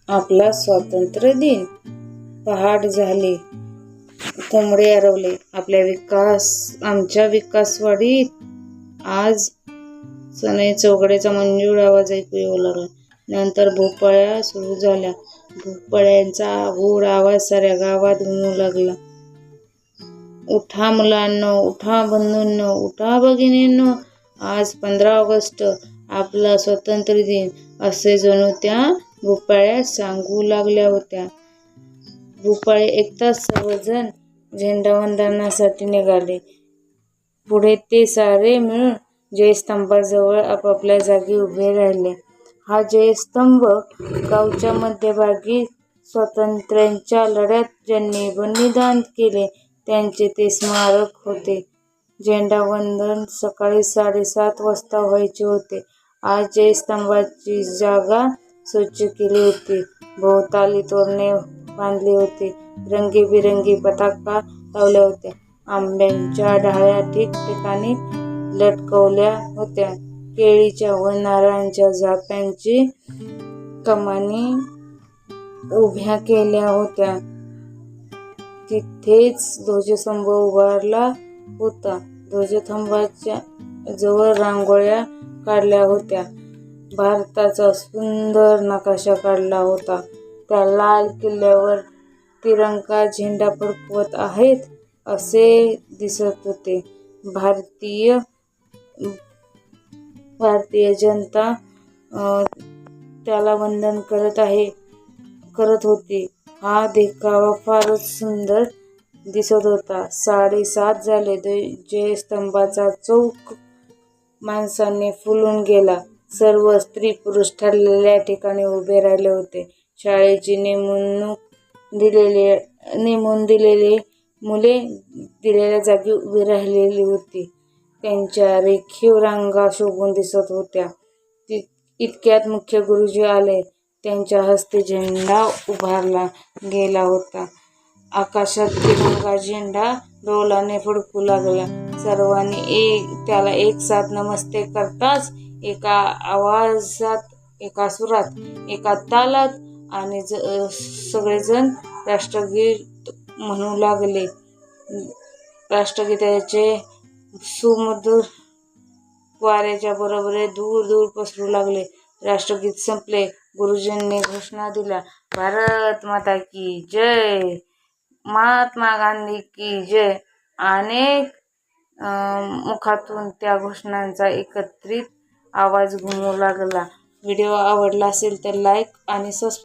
आपला स्वातंत्र्य दिन पहाट झाली, कोंबडे आरवले. आमच्या विकासवाडीत आज सनई चौघड्याचा मंजूळ आवाज ऐकू येऊ लागला. नंतर भोपळ्या सुरू झाल्या. भोपळ्यांचा गूढ आवाज साऱ्या गावात घुमू लागला. उठा मुलांनो, उठा बंधूंनो, उठा भगिनींनो, आज 15 ऑगस्ट आपला स्वातंत्र्य दिन, असे जणू त्या भोपळ्या सांगू लागल्या होत्या. भोपळे ऐकताच सर्वजण झेंडावंदनासाठी निघाले. पुढे ते सारे मिळून जयस्तंभाजवळ आपापल्या जागी उभे राहिले. हा जयस्तंभ गावच्या मध्यभागी स्वातंत्र्याच्या लढ्यात ज्यांनी बलिदान केले त्यांचे ते स्मारक होते. झेंडावंदन सकाळी 7:30 वाजता व्हायचे होते. आज जयस्तंभाची जागा स्वच्छ केली होती. भोवताली तोरणे बांधली होती. रंगीबिरंगी पताका लावल्या होत्या. आंब्याच्या डाळ्या ठिकठिकाणी लटकवल्या होत्या. केळीच्या व नारळाच्या झापांची कमानी उभ्या केल्या होत्या. तिथेच ध्वजस्तंभ उभारला होता. ध्वजस्तंभाच्या जवळ रांगोळ्या काढल्या होत्या. भारताचा सुंदर नकाशा काढला होता. त्या लाल किल्ल्यावर तिरंगा झेंडा फडकवत आहेत असे दिसत होते. भारतीय जनता त्याला वंदन करत होती. हा देखावा फारच सुंदर दिसत होता. 7:30 झाले. जयस्तंभाचा चौक माणसांनी फुलून गेला. सर्व स्त्री-पुरुष ठरलेल्या ठिकाणी उभे राहिले होते. शाळेची नेमून दिलेली मुले दिलेल्या जागी उभी राहिलेली होती. त्यांच्या रेखीव रांगा शोभून दिसत होत्या. इतक्यात मुख्य गुरुजी आले. त्यांच्या हस्ते झेंडा उभारला गेला होता. आकाशात तिरंगा झेंडा डौलाने फडकू लागला. सर्वांनी त्याला एकसाथ नमस्ते करताच एका आवाजात, एका सुरात, एका तालात आणि सगळेजण राष्ट्रगीत म्हणू लागले. राष्ट्रगीताचे सुमधुर वाऱ्याच्या बरोबरीने दूर दूर पसरू लागले. राष्ट्रगीत संपले. गुरुजींनी घोषणा दिल्या. भारत माता की जय, महात्मा गांधी की जय. अनेक मुखातून त्या घोषणांचा एकत्रित आवाज घुमू लागला. व्हिडिओ आवडला असेल तर लाईक आणि सबस्क्राईब